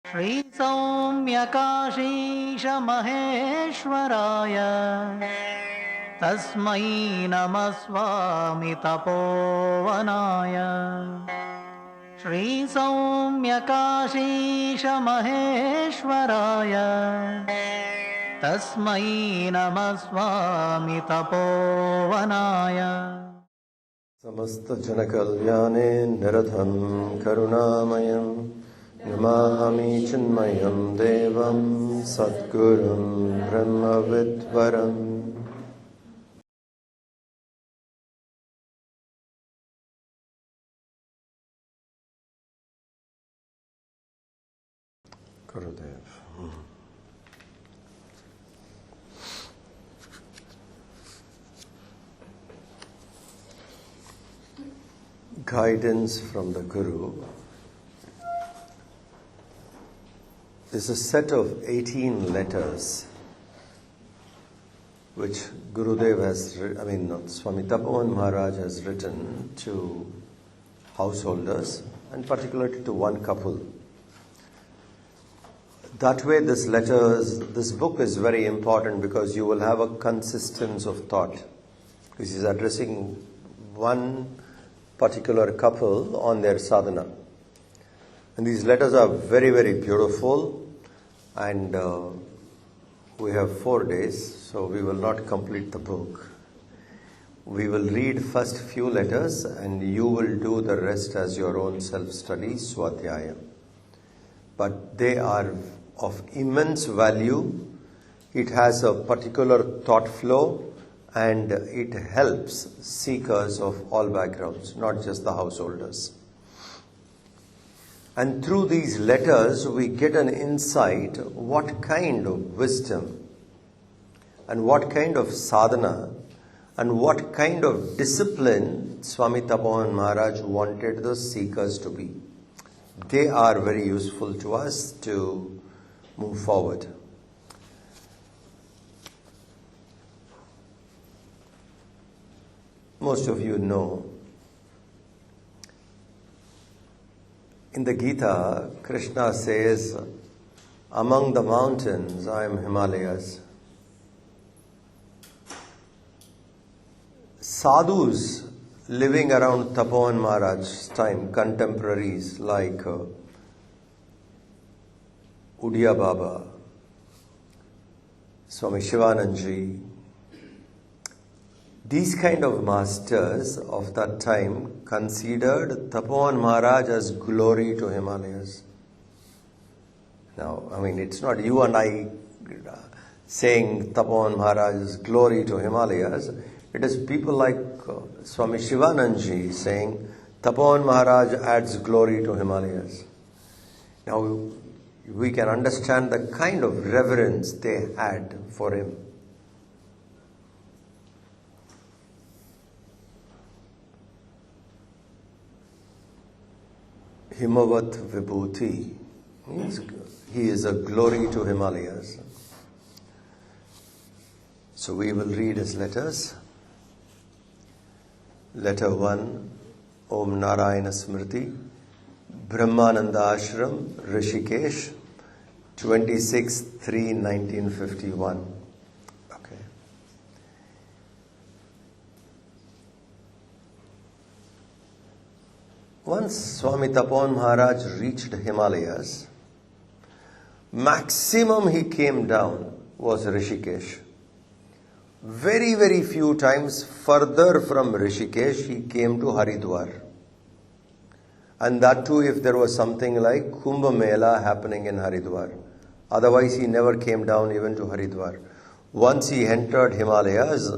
Shri Saumyakashisha Maheshwaraya Tasmai Namah Swami Tapovanaya Shri Saumyakashisha Maheshwaraya Tasmai Namah Swami Tapovanaya Samasta Janakalyane Niradham Karunamayam Namahami Chinmayam Devam Satgurum Brahmavidvaram. Gurudev. Guidance from the Guru is a set of 18 letters which Gurudev has, Swami Tapovan Maharaj has written to householders and particularly to one couple. That way this book is very important because you will have a consistency of thought. This is addressing one particular couple on their sadhana. And these letters are very, very beautiful, and we have 4 days, so we will not complete the book. We will read first few letters and you will do the rest as your own self-study, swadhyaya. But they are of immense value. It has a particular thought flow and it helps seekers of all backgrounds, not just the householders. And through these letters, we get an insight what kind of wisdom and what kind of sadhana and what kind of discipline Swami Tapovan Maharaj wanted the seekers to be. They are very useful to us to move forward. Most of you know, in the Gita, Krishna says, among the mountains, I am Himalayas. Sadhus living around Tapovan Maharaj's time, contemporaries like Udiya Baba, Swami Shivananji, these kind of masters of that time considered Tapovan Maharaj as glory to Himalayas. Now, it's not you and I saying Tapovan Maharaj is glory to Himalayas. It is people like Swami Shivananji saying Tapovan Maharaj adds glory to Himalayas. Now, we can understand the kind of reverence they had for him. Himavat Vibhuti. He is a glory to Himalayas. So we will read his letters. Letter 1, Om Narayana Smriti, Brahmananda Ashram, Rishikesh, 26/3/1951. Okay. Once Swami Tapovan Maharaj reached Himalayas, maximum he came down was Rishikesh. Very, very few times further from Rishikesh, he came to Haridwar. And that too if there was something like Kumbh Mela happening in Haridwar. Otherwise, he never came down even to Haridwar. Once he entered Himalayas,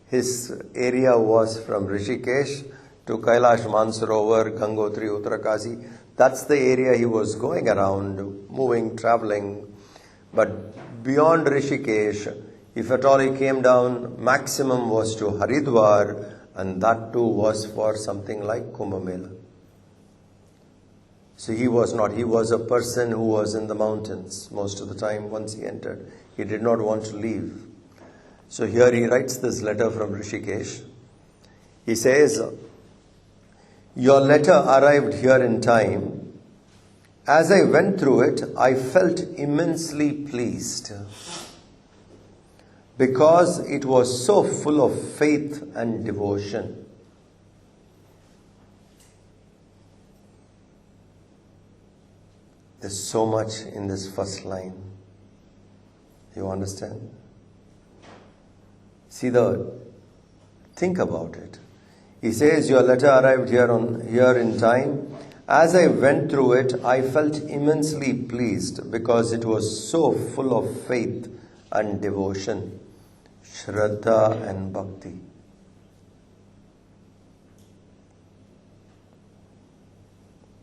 his area was from Rishikesh to Kailash Mansarovar, Gangotri, Uttarakasi. That's the area he was going around, moving, traveling. But beyond Rishikesh, if at all he came down, maximum was to Haridwar, and that too was for something like Kumbh Mela. So he was a person who was in the mountains most of the time once he entered. He did not want to leave. So here he writes this letter from Rishikesh. He says, your letter arrived here in time. As I went through it, I felt immensely pleased because it was so full of faith and devotion. There's so much in this first line. You understand? Think about it. He says, your letter arrived here in time. As I went through it, I felt immensely pleased because it was so full of faith and devotion. Shraddha and Bhakti.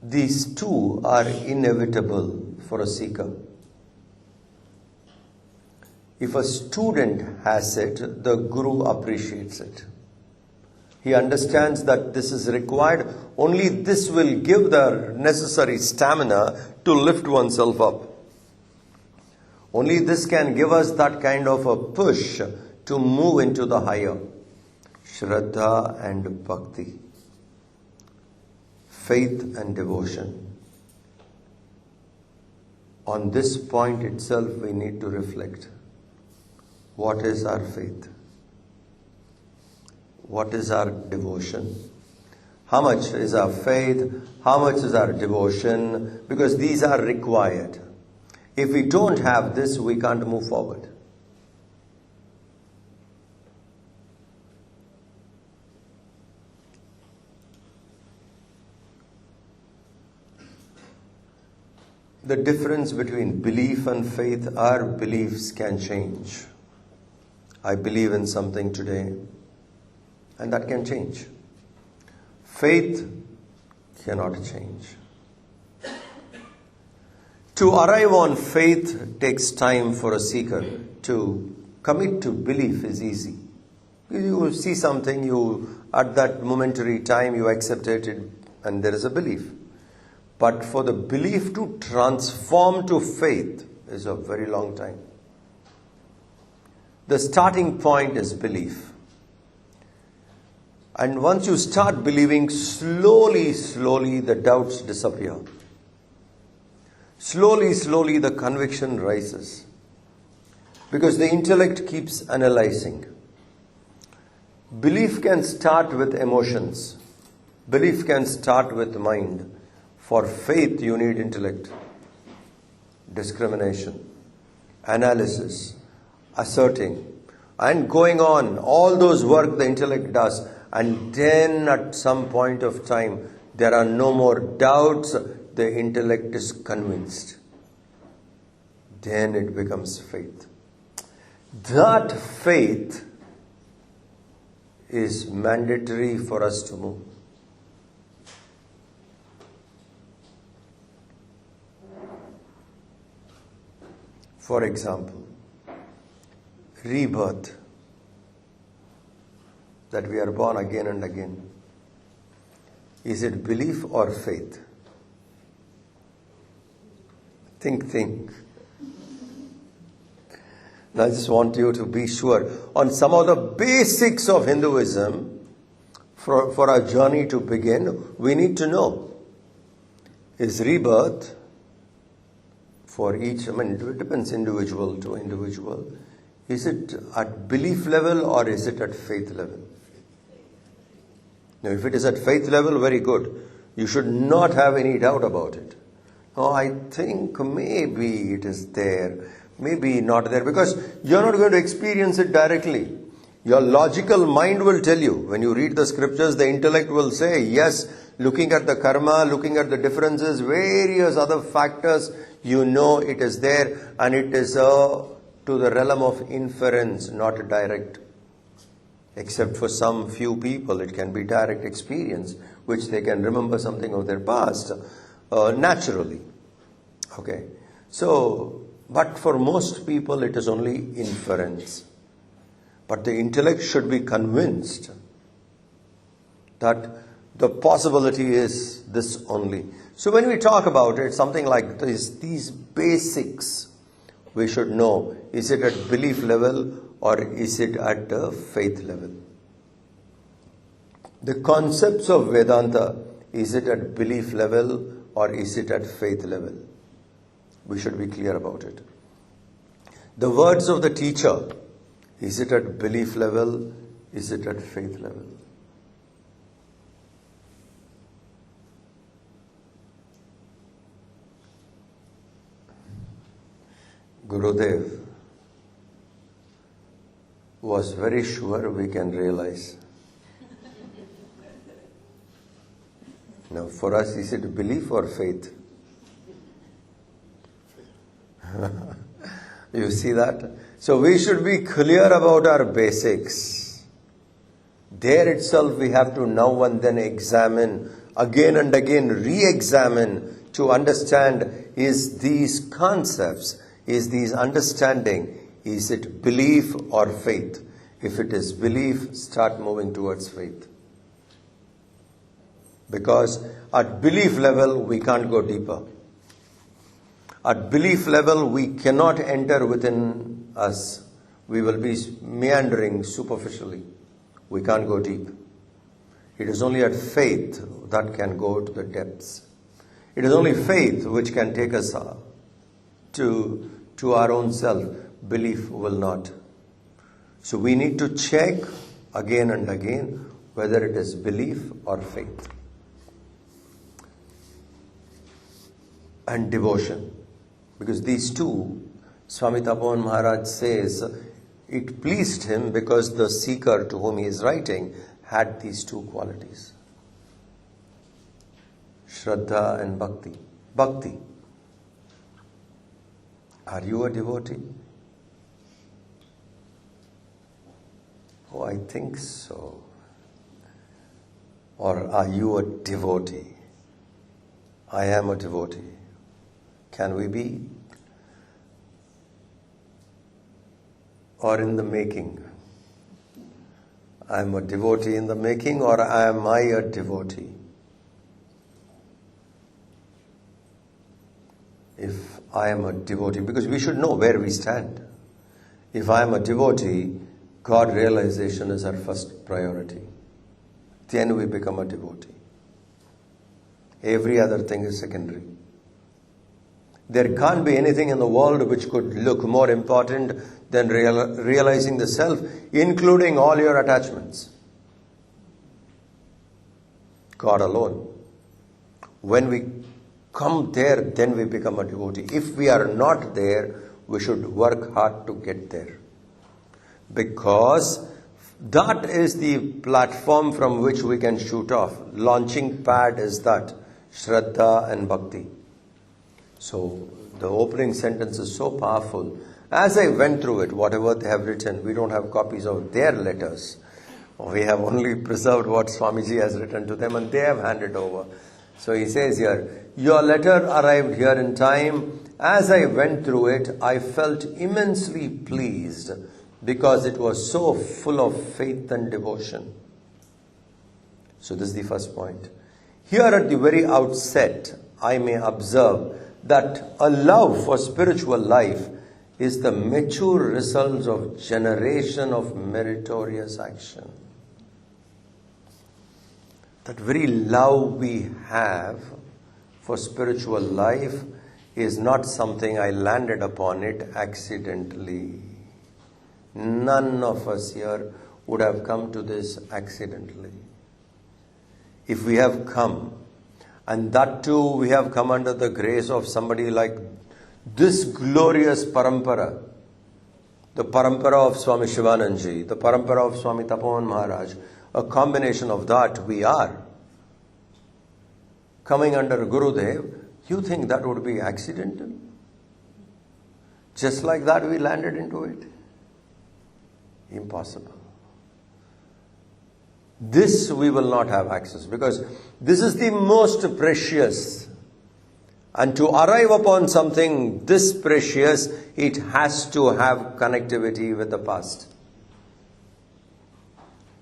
These two are inevitable for a seeker. If a student has it, the Guru appreciates it. He understands that this is required. Only this will give the necessary stamina to lift oneself up. Only this can give us that kind of a push to move into the higher. Shraddha and Bhakti. Faith and devotion. On this point itself, we need to reflect. What is our faith? What is our devotion? How much is our faith? How much is our devotion? Because these are required. If we don't have this, we can't move forward. The difference between belief and faith, our beliefs can change. I believe in something today, and that can change. Faith cannot change. To arrive on faith takes time for a seeker. To commit to belief is easy. You see something, at that momentary time you accept it, and there is a belief. But for the belief to transform to faith is a very long time. The starting point is belief. And once you start believing, slowly the doubts disappear. Slowly the conviction rises. Because the intellect keeps analyzing. Belief can start with emotions. Belief can start with mind. For faith, you need intellect, discrimination, analysis, asserting, and going on. All those work the intellect does. And then at some point of time, there are no more doubts. The intellect is convinced. Then it becomes faith. That faith is mandatory for us to move. For example, rebirth, that we are born again and again. Is it belief or faith? Think. Now I just want you to be sure on some of the basics of Hinduism. For our journey to begin, we need to know, is rebirth for each, it depends individual to individual. Is it at belief level or is it at faith level? Now, if it is at faith level, very good. You should not have any doubt about it. Oh, I think maybe it is there, maybe not there, because you're not going to experience it directly. Your logical mind will tell you. When you read the scriptures, the intellect will say, yes, looking at the karma, looking at the differences, various other factors, you know it is there, and it is to the realm of inference, not direct. Except for some few people, it can be direct experience, which they can remember something of their past naturally. Okay. So, but for most people, it is only inference. But the intellect should be convinced that the possibility is this only. So when we talk about it, something like this, these basics, we should know, is it at belief level or is it at faith level? The concepts of Vedanta, is it at belief level or is it at faith level? We should be clear about it. The words of the teacher, is it at belief level? Is it at faith level? Gurudev was very sure we can realize. Now, for us, is it belief or faith? You see that? So we should be clear about our basics. There itself we have to now and then examine, again and again re-examine to understand, is these concepts, is these understanding, is it belief or faith? If it is belief, start moving towards faith. Because at belief level, we can't go deeper. At belief level, we cannot enter within us. We will be meandering superficially. We can't go deep. It is only at faith that can go to the depths. It is only faith which can take us to our own self. Belief will not. So we need to check again and again whether it is belief or faith. And devotion. Because these two, Swami Tapovan Maharaj says, it pleased him because the seeker to whom he is writing had these two qualities. Shraddha and Bhakti. Bhakti. Are you a devotee? Oh, I think so. Or are you a devotee? I am a devotee. Can we be? Or in the making? I am a devotee in the making, or am I a devotee? If I am a devotee, because we should know where we stand. If I am a devotee, God realization is our first priority. Then we become a devotee. Every other thing is secondary. There can't be anything in the world which could look more important than realizing the self, including all your attachments. God alone. When we come there, then we become a devotee. If we are not there, we should work hard to get there. Because that is the platform from which we can shoot off. Launching pad is that. Shraddha and Bhakti. So the opening sentence is so powerful. As I went through it, whatever they have written, we don't have copies of their letters. We have only preserved what Swamiji has written to them and they have handed over. So he says here, your letter arrived here in time. As I went through it, I felt immensely pleased because it was so full of faith and devotion. So this is the first point. Here at the very outset, I may observe that a love for spiritual life is the mature result of generation of meritorious action. That very love we have for spiritual life is not something I landed upon it accidentally. None of us here would have come to this accidentally. If we have come, and that too we have come under the grace of somebody like this glorious parampara, the parampara of Swami Shivananji, the parampara of Swami Tapovan Maharaj, a combination of that we are. Coming under Gurudev, you think that would be accidental? Just like that we landed into it? Impossible. This we will not have access because this is the most precious. And to arrive upon something this precious, it has to have connectivity with the past.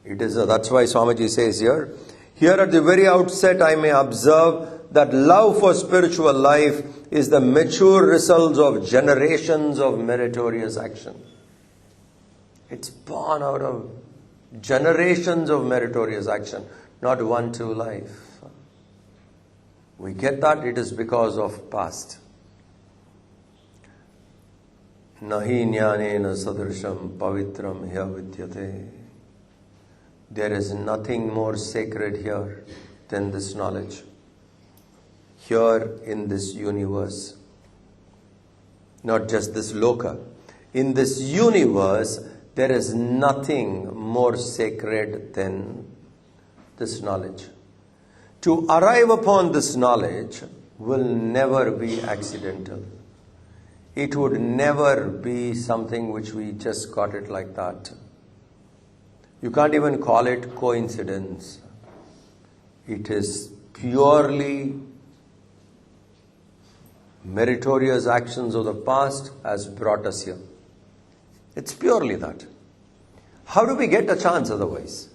It is that's why Swamiji says here at the very outset I may observe that love for spiritual life is the mature result of generations of meritorious action. It's born out of generations of meritorious action, not 1-2 life. We get that it is because of past. Nahi jnanena sadrisham pavitram hya vidyate. There is nothing more sacred here than this knowledge. Here in this universe. Not just this loka. In this universe, there is nothing more sacred than this knowledge. To arrive upon this knowledge will never be accidental. It would never be something which we just got it like that. You can't even call it coincidence. It is purely meritorious actions of the past has brought us here. It's purely that. How do we get a chance otherwise?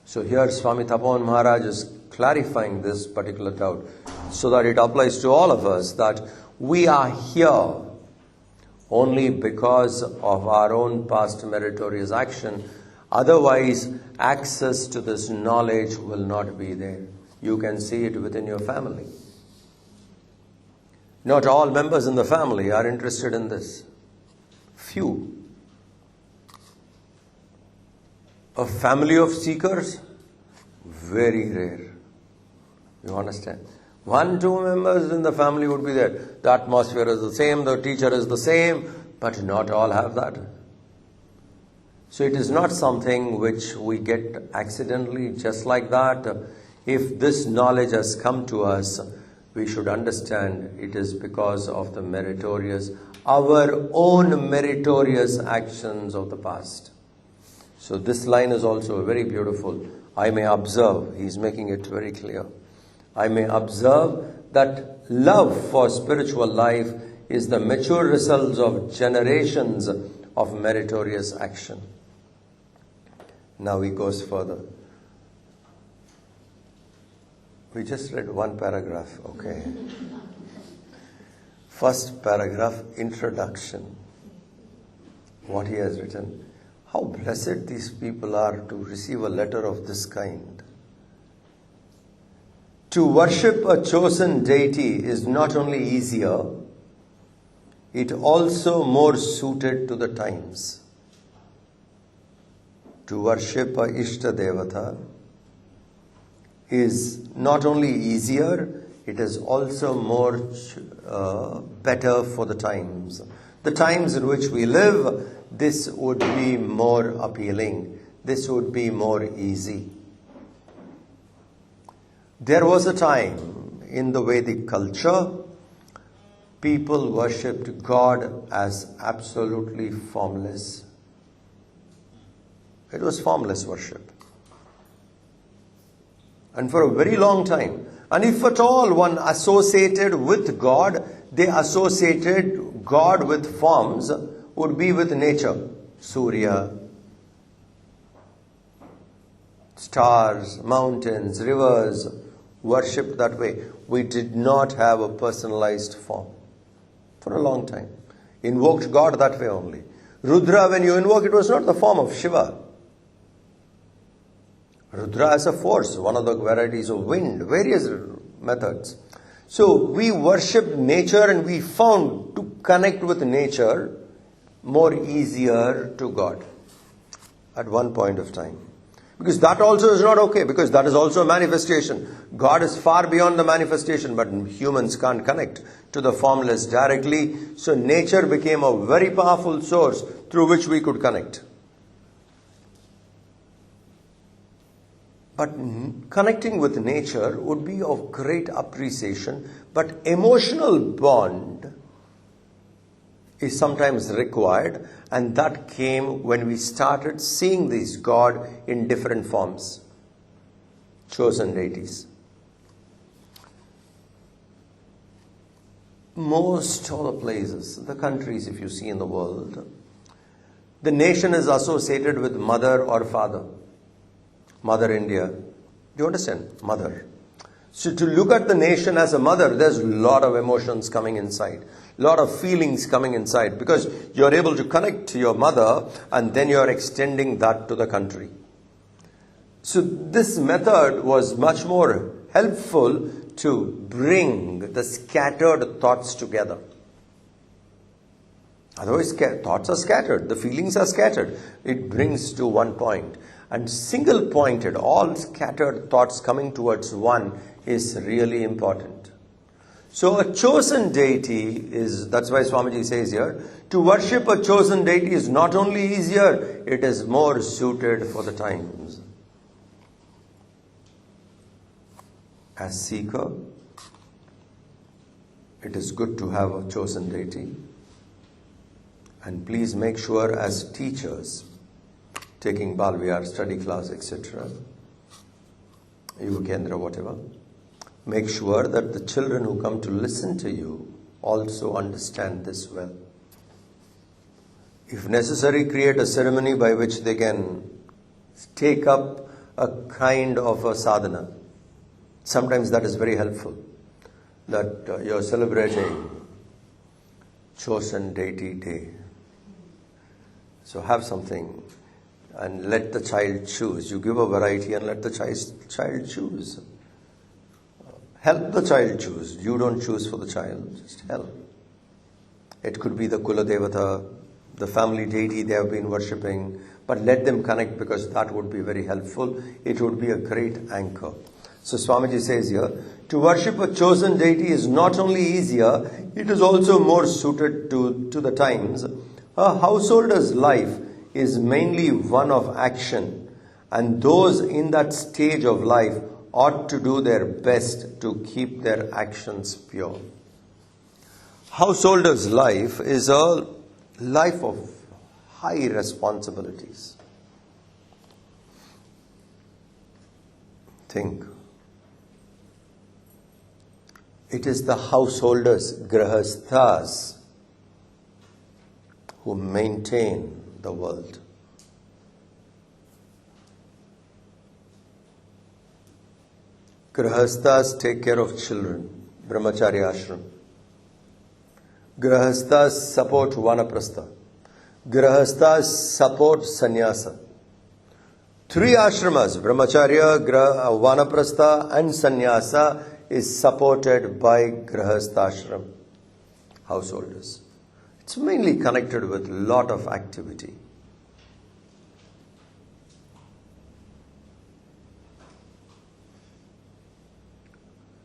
So here Swami Tapovan Maharaj is clarifying this particular doubt so that it applies to all of us, that we are here only because of our own past meritorious action. Otherwise, access to this knowledge will not be there. You can see it within your family. Not all members in the family are interested in this. Few. A family of seekers? Very rare. You understand? 1-2 members in the family would be there. The atmosphere is the same, the teacher is the same, but not all have that. So it is not something which we get accidentally just like that. If this knowledge has come to us, we should understand it is because of the meritorious, our own meritorious actions of the past. So this line is also very beautiful. I may observe, he is making it very clear. I may observe that love for spiritual life is the mature results of generations of meritorious action. Now he goes further. We just read one paragraph, okay. First paragraph, introduction. What he has written. How blessed these people are to receive a letter of this kind. To worship a chosen deity is not only easier, it also more suited to the times. To worship a Ishta Devata is not only easier, it is also more better for the times. The times in which we live, this would be more appealing. This would be more easy. There was a time in the Vedic culture, people worshipped God as absolutely formless. It was formless worship. And for a very long time. And if at all one associated with God, they associated God with forms, would be with nature. Surya, stars, mountains, rivers, worshipped that way. We did not have a personalized form for a long time. Invoked God that way only. Rudra, when you invoke, it was not the form of Shiva. Rudra as a force, one of the varieties of wind, various methods. So we worshipped nature and we found to connect with nature more easier to God at one point of time. Because that also is not okay, because that is also a manifestation. God is far beyond the manifestation, but humans can't connect to the formless directly. So nature became a very powerful source through which we could connect. But connecting with nature would be of great appreciation, but emotional bond is sometimes required, and that came when we started seeing this God in different forms, chosen deities. Most all the places, the countries if you see in the world, the nation is associated with mother or father. Mother India. Do you understand? Mother. So to look at the nation as a mother, there's a lot of emotions coming inside. A lot of feelings coming inside. Because you're able to connect to your mother and then you're extending that to the country. So this method was much more helpful to bring the scattered thoughts together. Otherwise, thoughts are scattered, the feelings are scattered. It brings to one point. And single-pointed, all scattered thoughts coming towards one is really important. So a chosen deity is, that's why Swamiji says here, to worship a chosen deity is not only easier, it is more suited for the times. As seeker, it is good to have a chosen deity. And please make sure as teachers, taking Balviyar, study class, etc., Yuva, Kendra, whatever, make sure that the children who come to listen to you also understand this well. If necessary, create a ceremony by which they can take up a kind of a sadhana. Sometimes that is very helpful. That you're celebrating chosen deity day. So have something and let the child choose. You give a variety and let the child choose. Help the child choose. You don't choose for the child, just help. It could be the Kula Devata, the family deity they have been worshipping, but let them connect because that would be very helpful. It would be a great anchor. So Swamiji says here, to worship a chosen deity is not only easier, it is also more suited to the times. A householder's life is mainly one of action, and those in that stage of life ought to do their best to keep their actions pure. Householder's life is a life of high responsibilities. Think. It is the householders, grahasthas, who maintain the world. Grahasthas take care of children, brahmacharya ashram. Grahasthas support vanaprastha. Grahasthas support sannyasa. 3 ashramas, brahmacharya, vanaprastha and sannyasa, is supported by grahasthashram, householders. It's mainly connected with a lot of activity.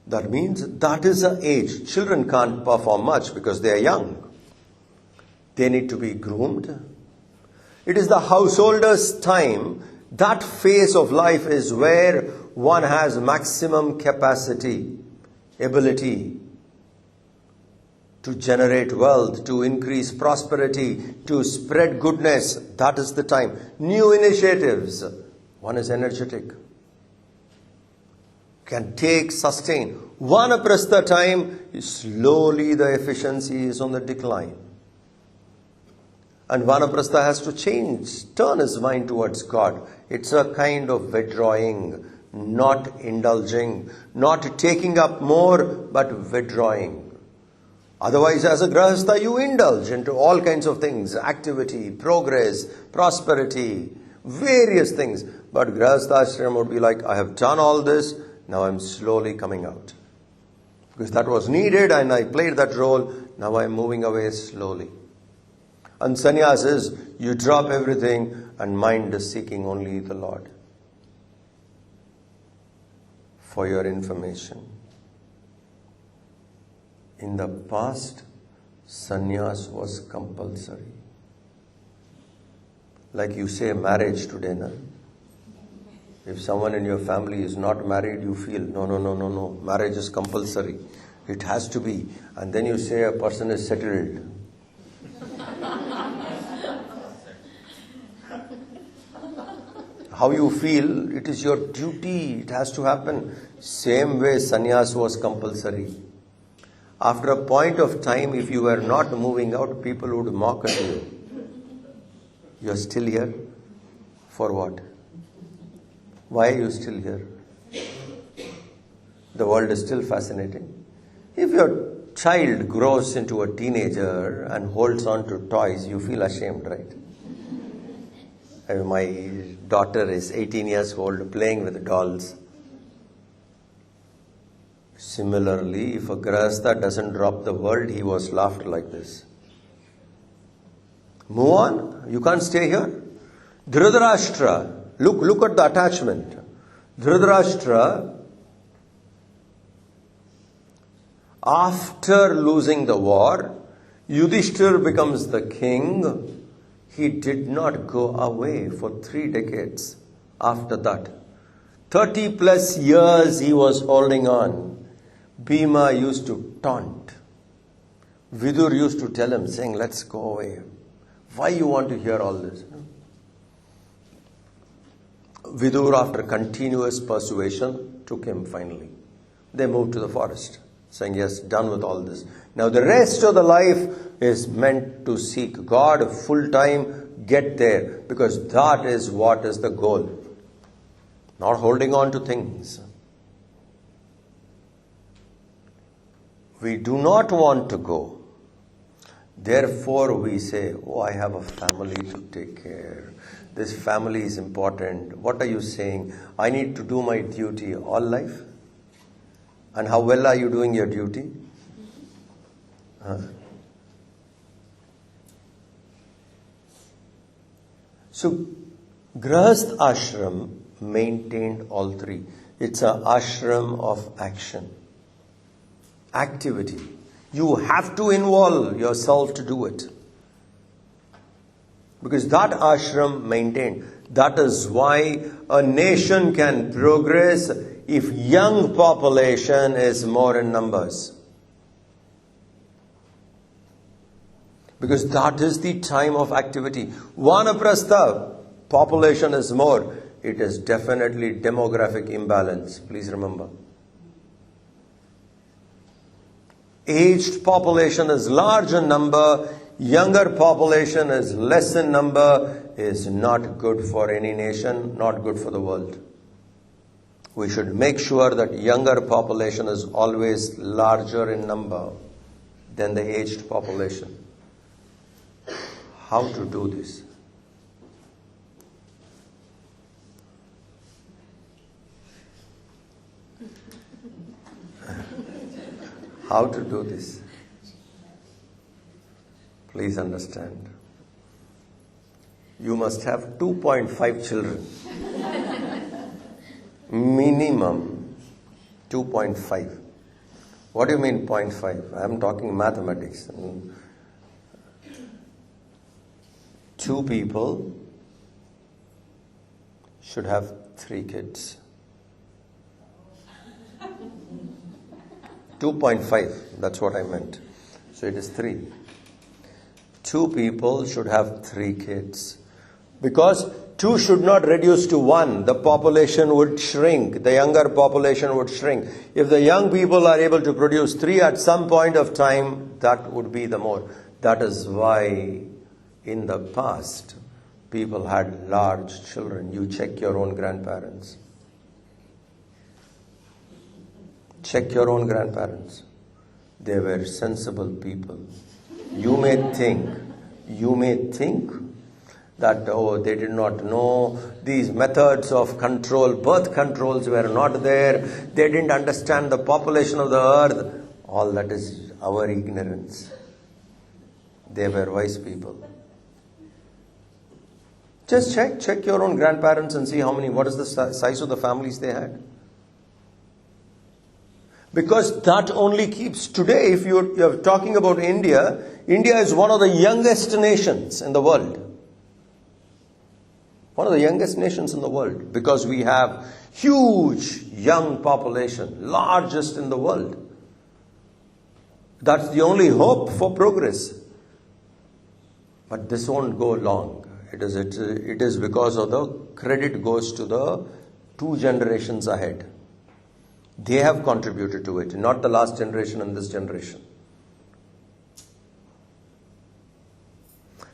That means that is an age. Children can't perform much because they are young. They need to be groomed. It is the householder's time. That phase of life is where one has maximum capacity, ability to generate wealth, to increase prosperity, to spread goodness. That is the time. New initiatives. One is energetic. Can take, sustain. Vanaprastha time, slowly the efficiency is on the decline. And Vanaprastha has to change, turn his mind towards God. It's a kind of withdrawing, not indulging, not taking up more, but withdrawing. Otherwise, as a grahastha, you indulge into all kinds of things, activity, progress, prosperity, various things. But grahastha ashram would be like, I have done all this, now I'm slowly coming out. Because that was needed and I played that role, now I'm moving away slowly. And sannyas is, you drop everything and mind is seeking only the Lord. For your information, in the past, sannyas was compulsory. Like you say marriage today, na? If someone in your family is not married, you feel, no, marriage is compulsory. It has to be. And then you say a person is settled. How you feel, it is your duty, it has to happen. Same way sannyas was compulsory. After a point of time, if you were not moving out, people would mock at you. You are still here? For what? Why are you still here? The world is still fascinating. If your child grows into a teenager and holds on to toys, you feel ashamed, right? My daughter is 18 years old, playing with dolls. Similarly, if a Grahastha doesn't drop the world, he was laughed like this. Move on, you can't stay here. Dhritarashtra, look at the attachment. Dhritarashtra, after losing the war, Yudhishthir becomes the king. He did not go away for 3 decades after that. 30 plus years he was holding on. Bhima used to taunt. Vidur used to tell him, saying, let's go away. Why you want to hear all this? Vidur, after continuous persuasion, took him finally. They moved to the forest, saying, yes, done with all this. Now the rest of the life is meant to seek God full time, get there, because that is what is the goal. Not holding on to things. We do not want to go. Therefore we say, oh, I have a family to take care. This family is important. What are you saying? I need to do my duty all life? And how well are you doing your duty? So, Grahastha ashram maintained all three. It's an ashram of action. Activity. You have to involve yourself to do it. Because that ashram maintained. That is why a nation can progress if young population is more in numbers. Because that is the time of activity. Vanaprastha, population is more. It is definitely demographic imbalance. Please remember. Aged population is large in number, younger population is less in number, is not good for any nation, not good for the world. We should make sure that younger population is always larger in number than the aged population. How to do this? How to do this? Please understand. You must have 2.5 children. Minimum 2.5. What do you mean 0.5? I am talking mathematics. 2 people should have 3 kids. 2.5, that's what I meant. So it is 3. 2 people should have 3 kids. Because 2 should not reduce to 1. The population would shrink. The younger population would shrink. If the young people are able to produce 3 at some point of time, that would be the more. That is why in the past, people had large children. You check your own grandparents. Check your own grandparents. They were sensible people. You may think that, oh, they did not know these methods of control. Birth controls were not there. They didn't understand the population of the earth. All that is our ignorance. They were wise people. Just check your own grandparents and see what is the size of the families they had. Because that only keeps, today if you're talking about India, India is one of the youngest nations in the world. One of the youngest nations in the world. Because we have huge young population, largest in the world. That's the only hope for progress. But this won't go long. It is because of the credit goes to the 2 generations ahead. They have contributed to it, not the last generation and this generation.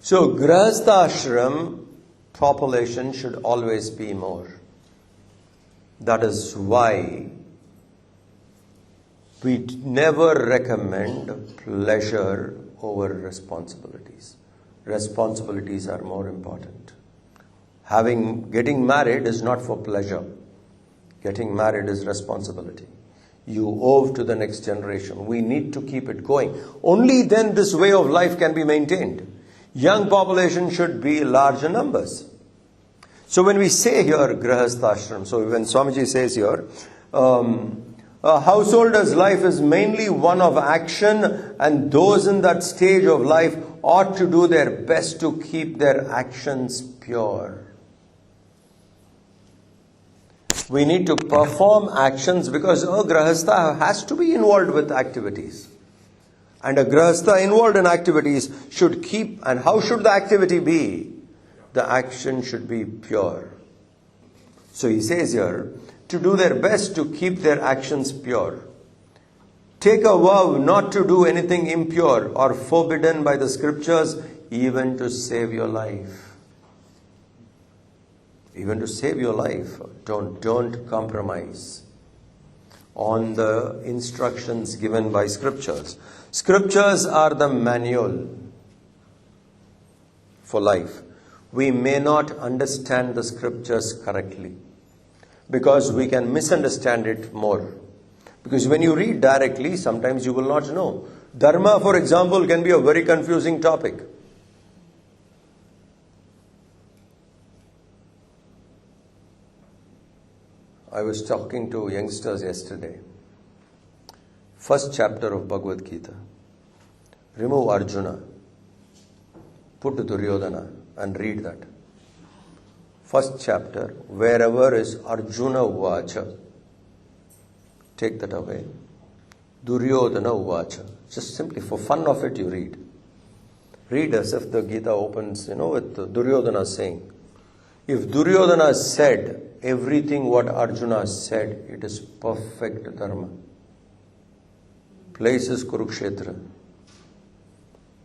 So, Grahastha ashram population should always be more. That is why we never recommend pleasure over responsibilities. Responsibilities are more important. Getting married is not for pleasure. Getting married is responsibility. you owe to the next generation. We need to keep it going. Only then this way of life can be maintained. Young population should be larger numbers. So when we say here Grihastha Ashram, so when Swamiji says here, a householder's life is mainly one of action, and those in that stage of life ought to do their best to keep their actions pure. We need to perform actions because a Grihastha has to be involved with activities. And a Grihastha involved in activities should keep, and how should the activity be? The action should be pure. So he says here, to do their best to keep their actions pure. Take a vow not to do anything impure or forbidden by the scriptures, even to save your life. Even to save your life, don't compromise on the instructions given by scriptures. Scriptures are the manual for life. We may not understand the scriptures correctly because we can misunderstand it more. Because when you read directly, sometimes you will not know. Dharma, for example, can be a very confusing topic. I was talking to youngsters yesterday. First chapter of Bhagavad Gita. Remove Arjuna. Put Duryodhana and read that. First chapter, wherever is Arjuna Uvacha, take that away. Duryodhana Uvacha. Just simply for fun of it, you read. Read as if the Gita opens, with Duryodhana saying. If Duryodhana said everything what Arjuna said, it is perfect dharma. Place is Kurukshetra.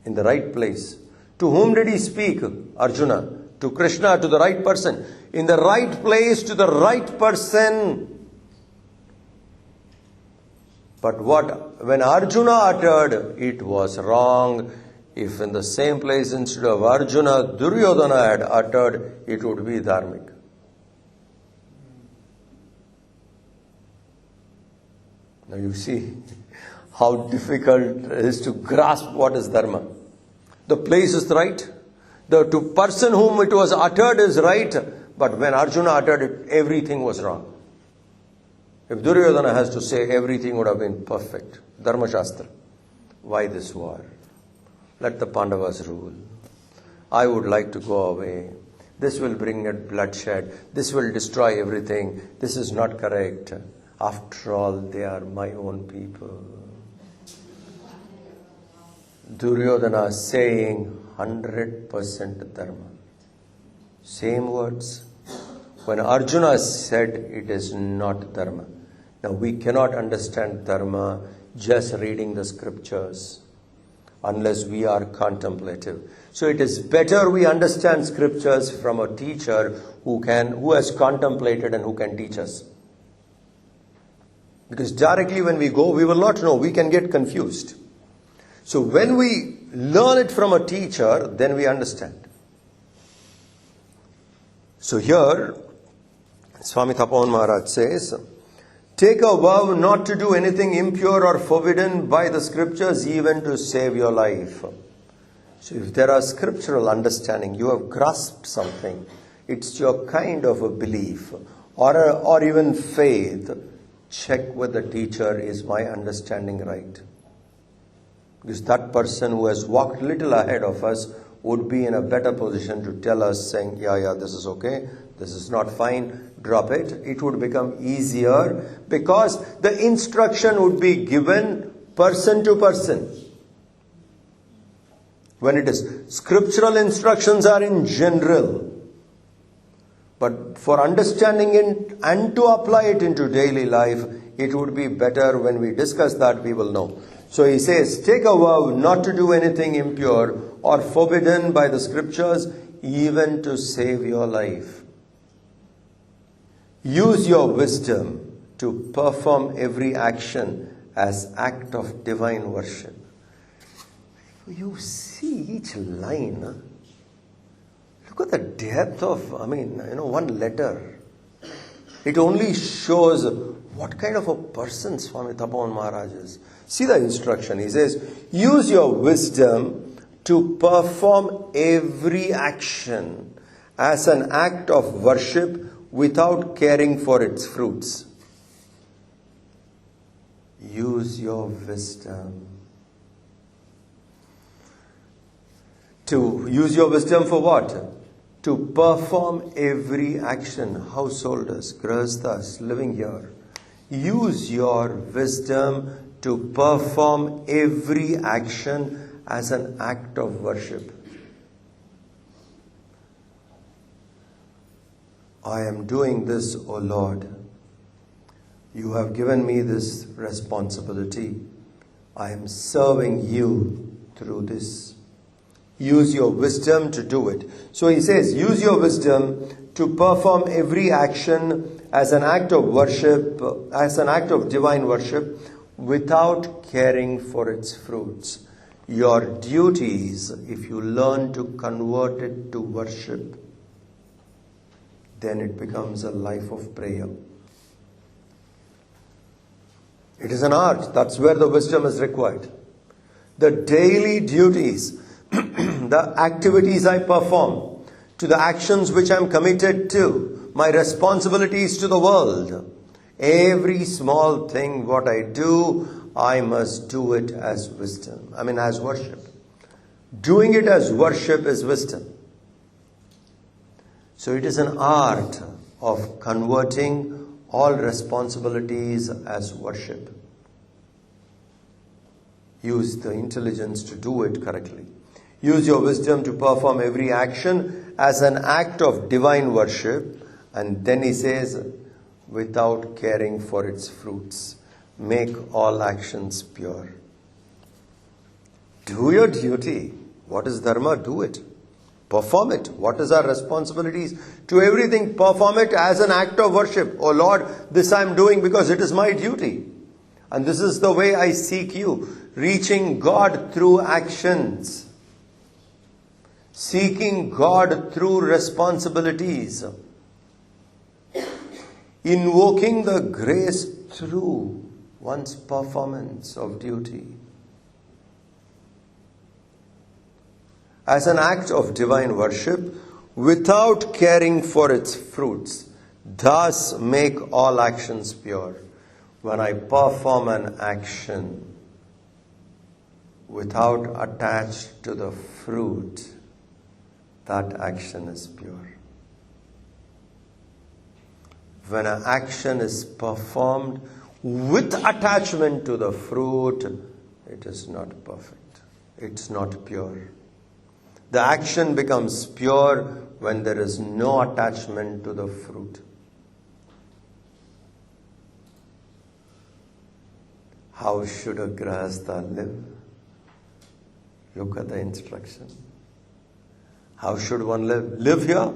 In the right place. To whom did he speak? Arjuna. To Krishna, to the right person. In the right place, to the right person. But when Arjuna uttered, it was wrong. If in the same place instead of Arjuna, Duryodhana had uttered, it would be dharmic. Now you see how difficult it is to grasp what is dharma. The place is right. The person whom it was uttered is right. But when Arjuna uttered it, everything was wrong. If Duryodhana has to say, everything would have been perfect. Dharma Shastra. Why this war? Let the Pandavas rule. I would like to go away. This will bring bloodshed. This will destroy everything. This is not correct. After all, they are my own people. Duryodhana saying 100% dharma. Same words. When Arjuna said it is not dharma. Now we cannot understand dharma just reading the scriptures unless we are contemplative. So it is better we understand scriptures from a teacher who has contemplated and who can teach us. Because directly when we go, we will not know. We can get confused. So when we learn it from a teacher, then we understand. So here, Swami Tapovan Maharaj says, take a vow not to do anything impure or forbidden by the scriptures, even to save your life. So if there are scriptural understanding, you have grasped something, it's your kind of a belief or even faith, check with the teacher, is my understanding right? Because that person who has walked little ahead of us would be in a better position to tell us, saying, yeah, this is okay, this is not fine, drop it. It would become easier because the instruction would be given person to person. When it is scriptural instructions are in general. But for understanding it and to apply it into daily life, it would be better when we discuss that we will know. So he says, take a vow not to do anything impure or forbidden by the scriptures, even to save your life. Use your wisdom to perform every action as act of divine worship. You see each line. Look at the depth of, one letter. It only shows What kind of a person Swami Tapovan Maharaj is? See the instruction. He says, use your wisdom to perform every action as an act of worship without caring for its fruits. Use your wisdom. Use your wisdom for what? To perform every action. Householders, grahasthas living here. Use your wisdom to perform every action as an act of worship. I am doing this, O Lord. You have given me this responsibility. I am serving you through this. Use your wisdom to do it. So he says, use your wisdom to perform every action as an act of worship, as an act of divine worship, without caring for its fruits. Your duties, if you learn to convert it to worship, then it becomes a life of prayer. It is an art. That's where the wisdom is required. The daily duties, the activities I perform, to the actions which I am committed to, my responsibilities to the world, every small thing what I do, I must do it as wisdom. As worship. Doing it as worship is wisdom. So it is an art of converting all responsibilities as worship. Use the intelligence to do it correctly. Use your wisdom to perform every action as an act of divine worship. And then he says, without caring for its fruits. Make all actions pure. Do your duty. What is dharma? Do it. Perform it. What is our responsibilities? To everything, perform it as an act of worship. Oh Lord, this I am doing because it is my duty. And this is the way I seek you. Reaching God through actions. Seeking God through responsibilities. Invoking the grace through one's performance of duty. As an act of divine worship, without caring for its fruits. Thus make all actions pure. When I perform an action without attached to the fruit, that action is pure. When an action is performed with attachment to the fruit, it is not perfect. It's not pure. The action becomes pure when there is no attachment to the fruit. How should a grahastha live? Look at the instruction. How should one live? Live here.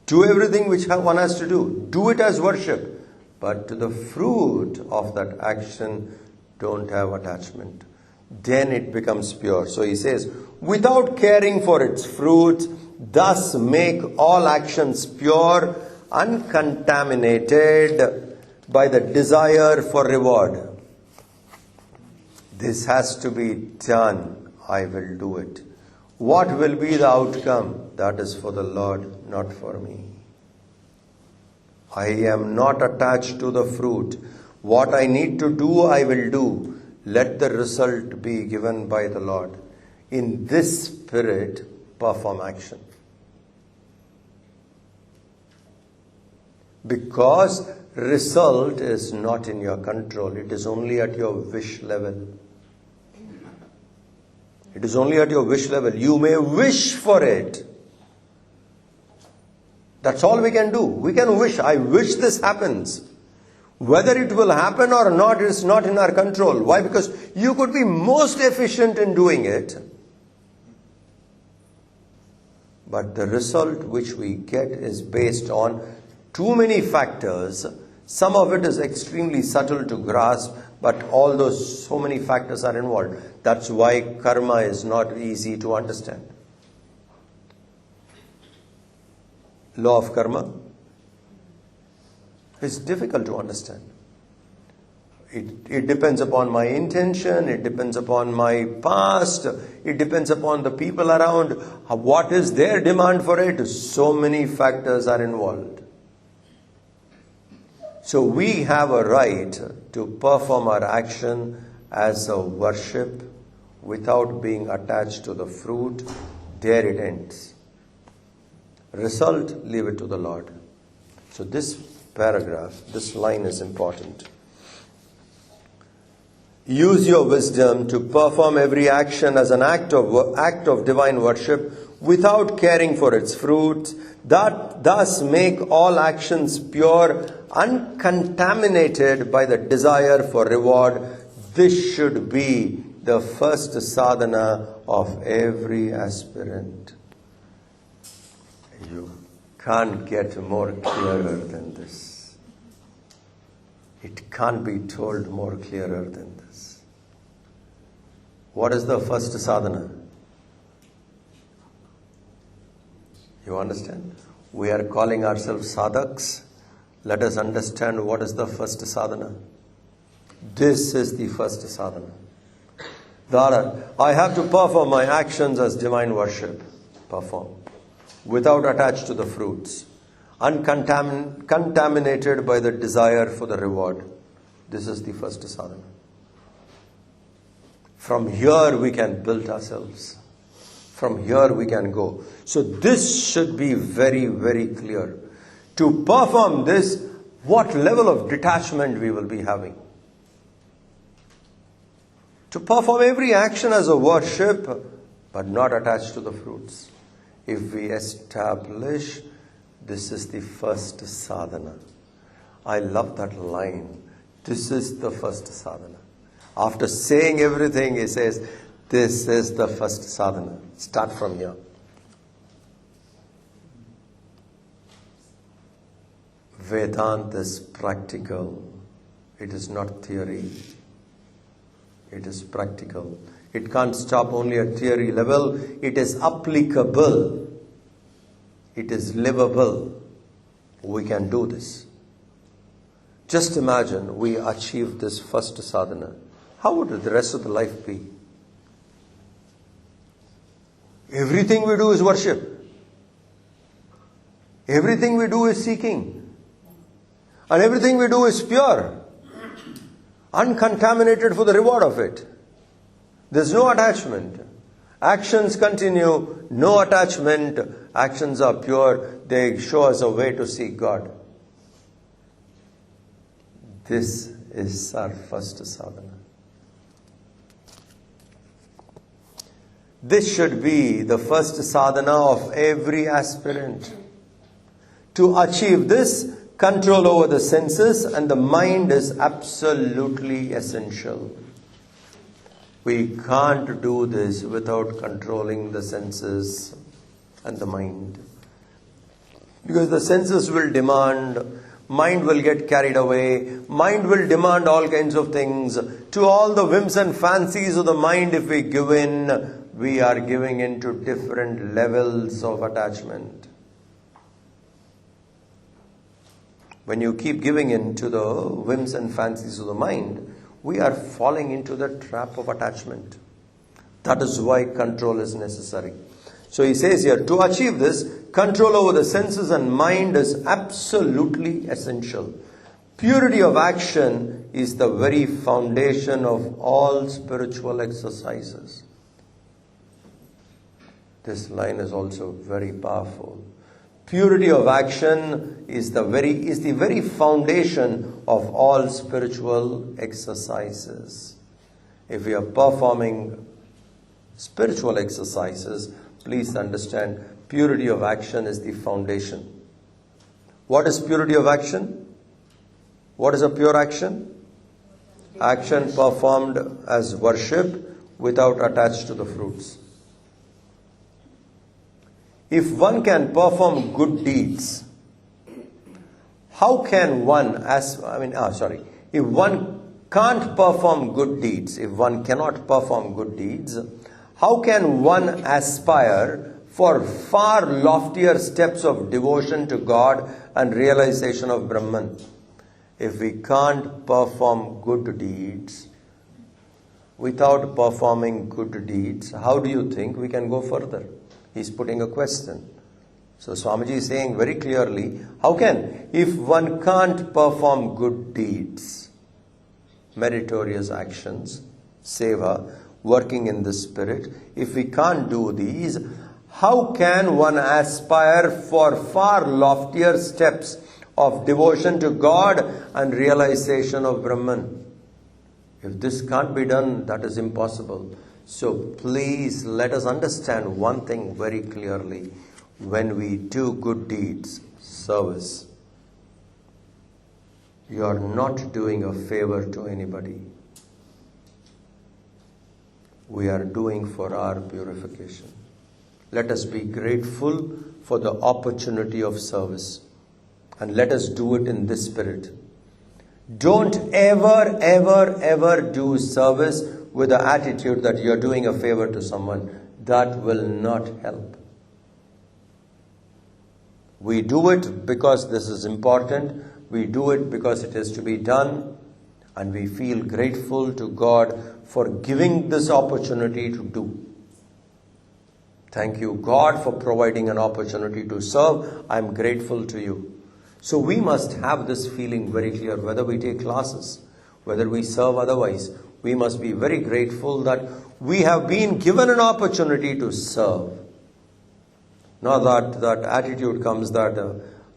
Do everything which one has to do. Do it as worship. But to the fruit of that action, don't have attachment. Then it becomes pure. So he says, without caring for its fruit, thus make all actions pure, uncontaminated by the desire for reward. This has to be done. I will do it. What will be the outcome? That is for the Lord, not for me. I am not attached to the fruit. What I need to do, I will do. Let the result be given by the Lord. In this spirit, perform action. Because result is not in your control. It is only at your wish level. It is only at your wish level. You may wish for it. That's all we can do. We can wish. I wish this happens. Whether it will happen or not is not in our control. Why? Because you could be most efficient in doing it. But the result which we get is based on too many factors. Some of it is extremely subtle to grasp, but all those so many factors are involved. That's why karma is not easy to understand. Law of karma is difficult to understand. It depends upon my intention, it depends upon my past, it depends upon the people around, what is their demand for it. So many factors are involved. So we have a right to perform our action as a worship without being attached to the fruit. There it ends. Result, leave it to the Lord. So this paragraph, this line is important. Use your wisdom to perform every action as an act of divine worship without caring for its fruit. Thus make all actions pure, uncontaminated by the desire for reward. This should be the first sadhana of every aspirant. You can't get more clearer than this. It can't be told more clearer than this. What is the first sadhana? You understand? We are calling ourselves sadhaks. Let us understand what is the first sadhana. This is the first sadhana. I have to perform my actions as divine worship. Perform. Without attached to the fruits. Uncontaminated by the desire for the reward. This is the first sadhana. From here we can build ourselves. From here we can go. So this should be very, very clear. To perform this, what level of detachment we will be having. To perform every action as a worship, but not attached to the fruits. If we establish, this is the first sadhana. I love that line. This is the first sadhana. After saying everything, he says, this is the first sadhana. Start from here. Vedanta is practical. It is not theory. It is practical. It can't stop only at theory level. It is applicable. It is livable. We can do this. Just imagine we achieve this first sadhana. How would the rest of the life be? Everything we do is worship. Everything we do is seeking. And everything we do is pure. Uncontaminated for the reward of it. There's no attachment. Actions continue, no attachment. Actions are pure. They show us a way to seek God. This is our first sadhana. This should be the first sadhana of every aspirant. To achieve this, control over the senses and the mind is absolutely essential. We can't do this without controlling the senses and the mind. Because the senses will demand, mind will get carried away, mind will demand all kinds of things. To all the whims and fancies of the mind, if we give in, we are giving in to different levels of attachment. When you keep giving in to the whims and fancies of the mind, we are falling into the trap of attachment. That is why control is necessary. So he says here, to achieve this, control over the senses and mind is absolutely essential. Purity of action is the very foundation of all spiritual exercises. This line is also very powerful. Purity of action is the very foundation of all spiritual exercises. If we are performing spiritual exercises, please understand, purity of action is the foundation. What is purity of action? What is a pure action? Action performed as worship without attached to the fruits. If one can perform good deeds, how can one, if one can't perform good deeds, if one cannot perform good deeds, how can one aspire for far loftier steps of devotion to God and realization of Brahman? if we can't perform good deeds, without performing good deeds, how do you think we can go further? He's putting a question. So Swamiji is saying very clearly, how can, if one can't perform good deeds, meritorious actions, seva, working in the spirit, if we can't do these, how can one aspire for far loftier steps of devotion to God and realization of Brahman? If this can't be done, that is impossible. So please let us understand one thing very clearly. When we do good deeds, service, you are not doing a favor to anybody. We are doing for our purification. Let us be grateful for the opportunity of service. And let us do it in this spirit. Don't ever do service with the attitude that you are doing a favor to someone. That will not help. We do it because this is important. We do it because it is to be done. And we feel grateful to God for giving this opportunity to do. Thank you, God, for providing an opportunity to serve. I am grateful to you. So we must have this feeling very clear, whether we take classes, whether we serve otherwise. We must be very grateful that we have been given an opportunity to serve. Not that attitude comes that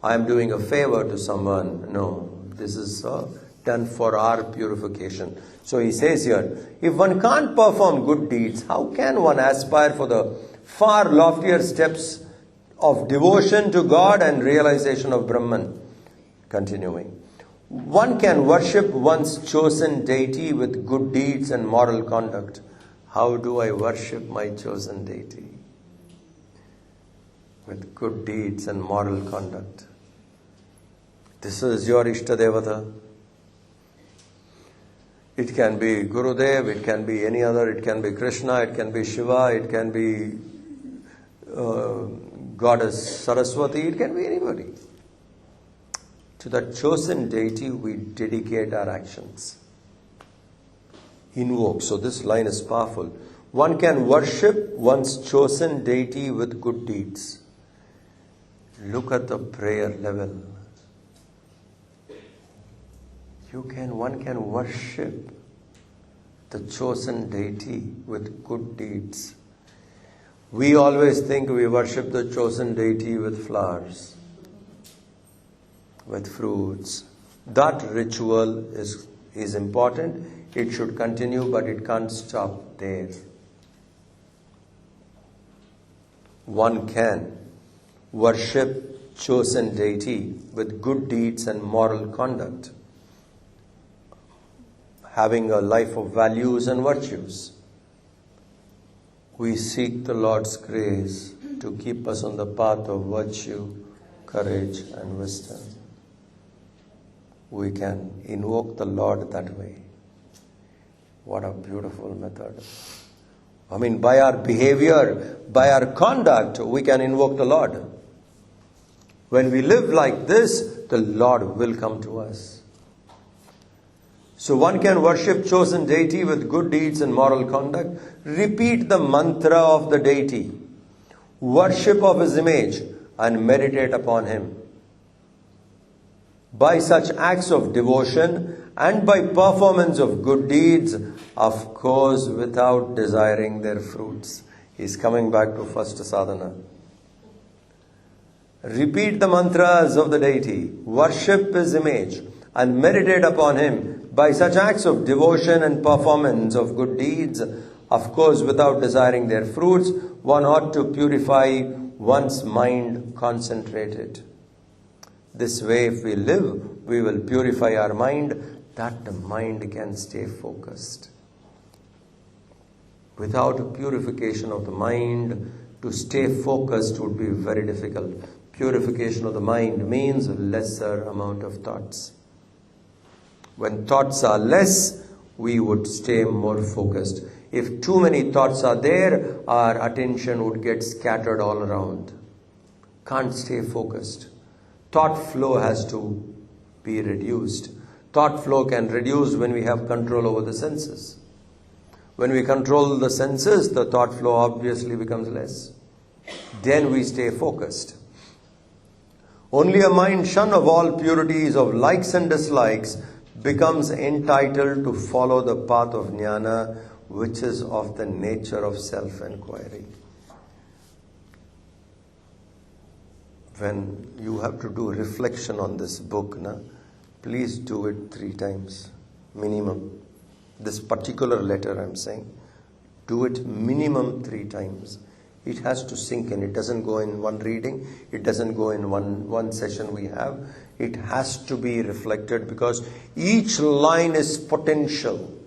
I am doing a favor to someone. No, this is done for our purification. So he says here, if one can't perform good deeds, how can one aspire for the far loftier steps of devotion to God and realization of Brahman? Continuing. One can worship one's chosen deity with good deeds and moral conduct. How do I worship my chosen deity? With good deeds and moral conduct. This is your Ishtadevata. It can be Gurudev, it can be any other, it can be Krishna, it can be Shiva, it can be Goddess Saraswati, it can be anybody. To that chosen deity we dedicate our actions. Invoke. So this line is powerful. One can worship one's chosen deity with good deeds. Look at the prayer level. One can worship the chosen deity with good deeds. We always think we worship the chosen deity with flowers, with fruits. That ritual is important. It should continue, but it can't stop there. One can worship chosen deity with good deeds and moral conduct, having a life of values and virtues. We seek the Lord's grace to keep us on the path of virtue, courage and wisdom. We can invoke the Lord that way. What a beautiful method. I mean, by our behavior, by our conduct, we can invoke the Lord. When we live like this, the Lord will come to us. So one can worship chosen deity with good deeds and moral conduct. Repeat the mantra of the deity. Worship of his image and meditate upon him. By such acts of devotion and by performance of good deeds, of course without desiring their fruits. He's coming back to first sadhana. Repeat the mantras of the deity. Worship his image and meditate upon him. By such acts of devotion and performance of good deeds, of course without desiring their fruits, one ought to purify one's mind concentrated. This way, if we live, we will purify our mind, that the mind can stay focused. Without a purification of the mind, to stay focused would be very difficult. Purification of the mind means a lesser amount of thoughts. When thoughts are less, we would stay more focused. If too many thoughts are there, our attention would get scattered all around. Can't stay focused. Thought flow has to be reduced. thought flow can reduce when we have control over the senses. When we control the senses, the thought flow obviously becomes less. Then we stay focused. Only a mind shun of all purities of likes and dislikes becomes entitled to follow the path of jnana, which is of the nature of self-enquiry. When you have to do reflection on this book, please do it 3 times, minimum. This particular letter I'm saying, do it minimum 3 times. It has to sink in. It doesn't go in one reading. It doesn't go in one session we have. It has to be reflected because each line is potential.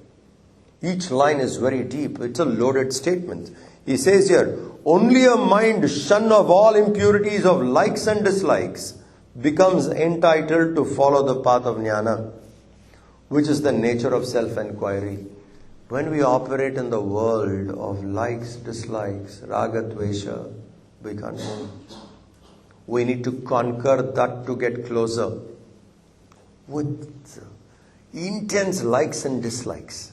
Each line is very deep. It's a loaded statement. He says here, only a mind shun of all impurities of likes and dislikes becomes entitled to follow the path of jnana, which is the nature of self-enquiry. When we operate in the world of likes, dislikes, raga, dvesha, we can't move. We need to conquer that to get closer. With intense likes and dislikes,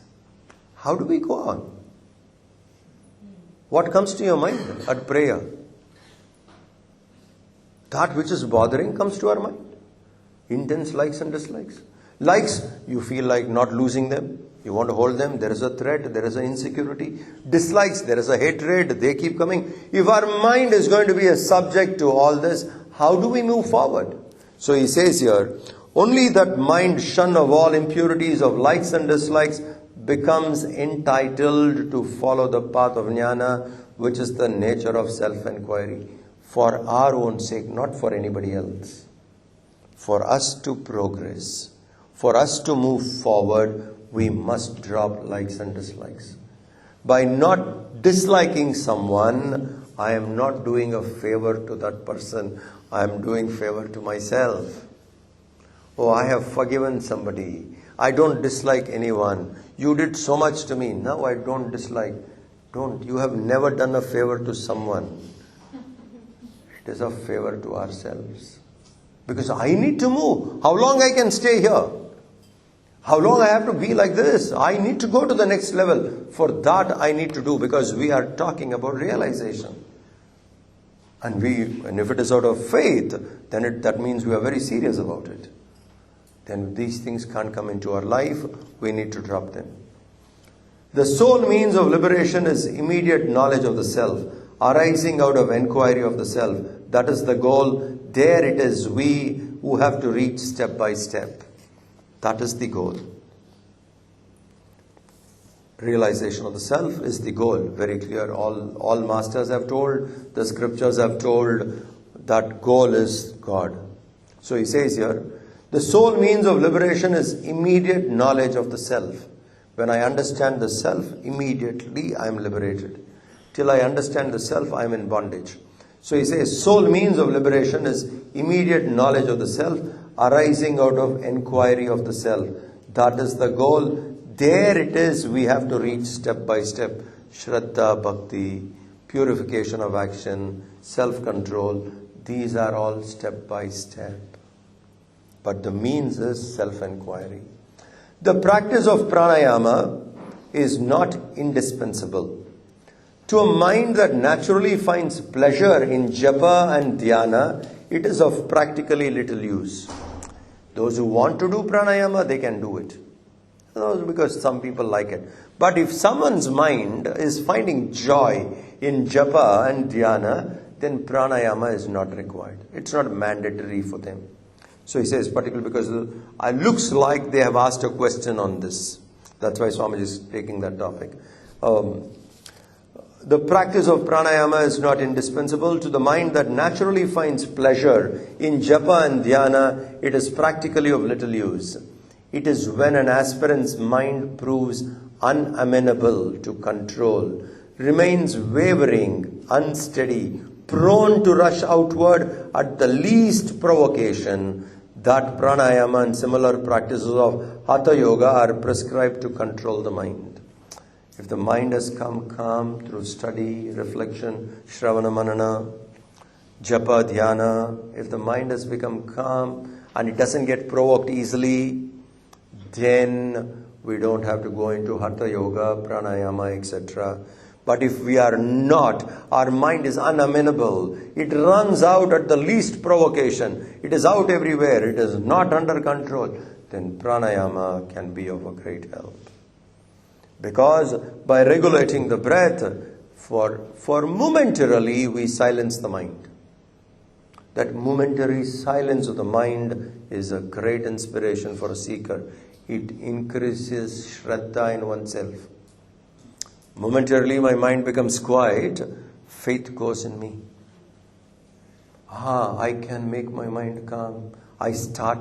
how do we go on? What comes to your mind at prayer? That which is bothering comes to our mind. Intense likes and dislikes. Likes, you feel like not losing them. You want to hold them. There is a threat. There is an insecurity. Dislikes, there is a hatred. They keep coming. If our mind is going to be a subject to all this, how do we move forward? So he says here, only that mind shun of all impurities of likes and dislikes becomes entitled to follow the path of jnana, which is the nature of self-enquiry, for our own sake, not for anybody else. For us to progress, for us to move forward, we must drop likes and dislikes. By not disliking someone, I am not doing a favor to that person. I am doing favor to myself. Oh, I have forgiven somebody. I don't dislike anyone. You did so much to me. Now I don't dislike. Don't. You have never done a favor to someone. It is a favor to ourselves. Because I need to move. How long I can stay here? How long I have to be like this? I need to go to the next level. For that I need to do, because we are talking about realization. And if it is out of faith, then that means we are very serious about it. Then these things can't come into our life. We need to drop them. The sole means of liberation is immediate knowledge of the self, arising out of enquiry of the self. That is the goal. There it is we who have to reach step by step. That is the goal. Realization of the self is the goal. Very clear. All masters have told, the scriptures have told, that goal is God. So he says here, the sole means of liberation is immediate knowledge of the self. When I understand the self, immediately I am liberated. Till I understand the self, I am in bondage. So he says, sole means of liberation is immediate knowledge of the self, arising out of enquiry of the self. That is the goal. There it is, we have to reach step by step. Shraddha, Bhakti, purification of action, self-control. These are all step by step. But the means is self-enquiry. The practice of pranayama is not indispensable. To a mind that naturally finds pleasure in japa and dhyana, it is of practically little use. Those who want to do pranayama, they can do it. Because some people like it. But if someone's mind is finding joy in japa and dhyana, then pranayama is not required. It's not mandatory for them. So he says, particularly because it looks like they have asked a question on this. That's why Swamiji is taking that topic. The practice of pranayama is not indispensable. To the mind that naturally finds pleasure in japa and dhyana, it is practically of little use. It is when an aspirant's mind proves unamenable to control, remains wavering, unsteady, prone to rush outward at the least provocation, that pranayama and similar practices of hatha yoga are prescribed to control the mind. If the mind has come calm through study, reflection, shravana manana, japa, dhyana, if the mind has become calm and it doesn't get provoked easily, then we don't have to go into Hatha Yoga, Pranayama, etc. But if we are not, our mind is unamenable. It runs out at the least provocation. It is out everywhere. It is not under control. Then pranayama can be of a great help. Because by regulating the breath, for momentarily we silence the mind. That momentary silence of the mind is a great inspiration for a seeker. It increases Shraddha in oneself. Momentarily my mind becomes quiet, faith goes in me. I can make my mind calm. I start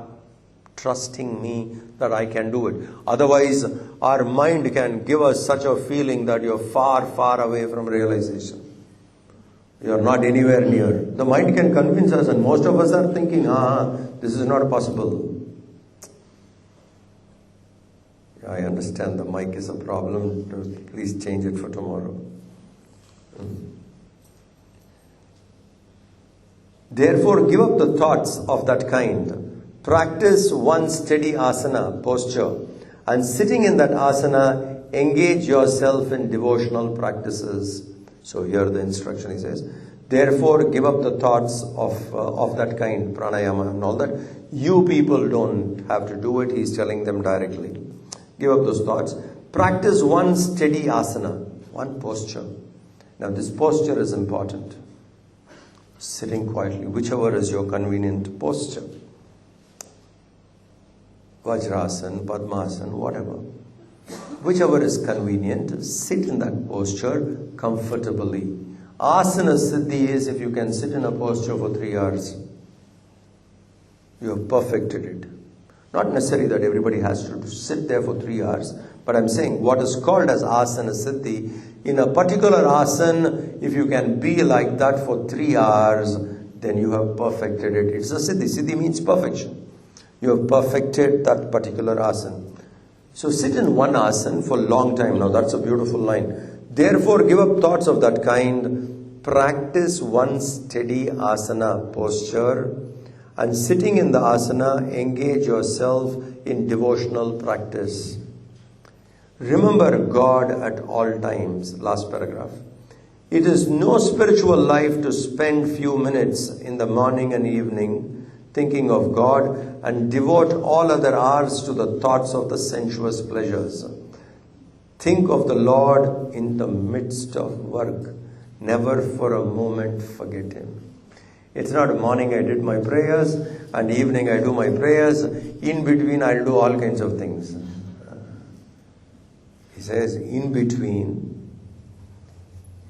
trusting me that I can do it. Otherwise, our mind can give us such a feeling that you're far, far away from realization. You're not anywhere near. The mind can convince us, and most of us are thinking, this is not possible. I understand the mic is a problem. Please change it for tomorrow. Therefore, give up the thoughts of that kind. Practice one steady asana, posture, and sitting in that asana, engage yourself in devotional practices. So here the instruction he says, therefore give up the thoughts of that kind, pranayama and all that. You people don't have to do it, he's telling them directly. Give up those thoughts. Practice one steady asana, one posture. Now this posture is important. Sitting quietly, whichever is your convenient posture. Vajrasana, Padmasana, whatever. Whichever is convenient, sit in that posture comfortably. Asana Siddhi is if you can sit in a posture for 3 hours. You have perfected it. Not necessary that everybody has to sit there for 3 hours, but I'm saying what is called as Asana Siddhi, in a particular asana, if you can be like that for 3 hours, then you have perfected it. It's a Siddhi. Siddhi means perfection. You have perfected that particular asana. So sit in one asana for a long time. Now that's a beautiful line. Therefore give up thoughts of that kind. Practice one steady asana posture. And sitting in the asana, engage yourself in devotional practice. Remember God at all times. Last paragraph. It is no spiritual life to spend few minutes in the morning and evening thinking of God and devote all other hours to the thoughts of the sensuous pleasures. Think of the Lord in the midst of work. Never for a moment forget Him. It's not morning I did my prayers and evening I do my prayers. In between I'll do all kinds of things. He says, in between,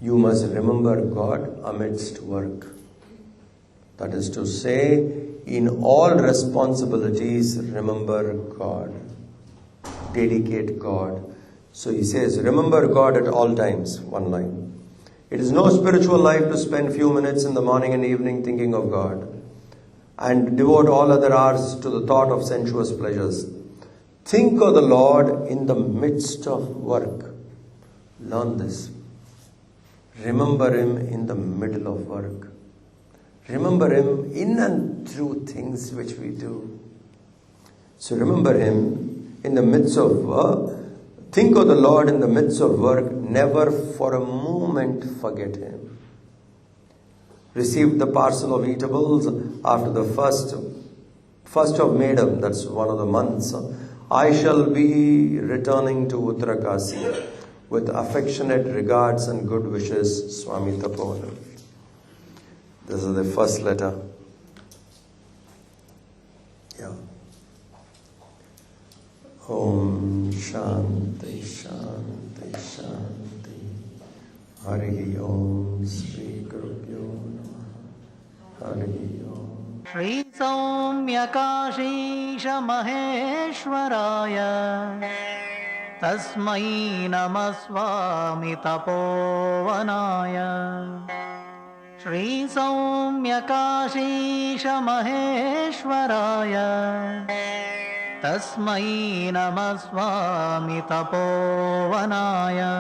you must remember God amidst work. That is to say, in all responsibilities, remember God. Dedicate God. So he says, remember God at all times. One line. It is no spiritual life to spend few minutes in the morning and evening thinking of God and devote all other hours to the thought of sensuous pleasures. Think of the Lord in the midst of work. Learn this. Remember Him in the middle of work. Remember Him in and through things which we do. So remember Him in the midst of work. Think of the Lord in the midst of work. Never for a moment forget Him. Receive the parcel of eatables after the first of Medam. That's one of the months. I shall be returning to Uttarakasi. With affectionate regards and good wishes, Swami Tapovanam. This is the first letter. Yeah. Om Shanti Shanti Shanti. Hari Om Sri Gurubhyo Namaha. Hari Om. Shri Saumya Kashisha Maheshwaraya Tasmai Namah Swami Tapovanaya. Shri Saumya Kashisha Maheshwaraya Tasmai Namah Swami Tapovanaya.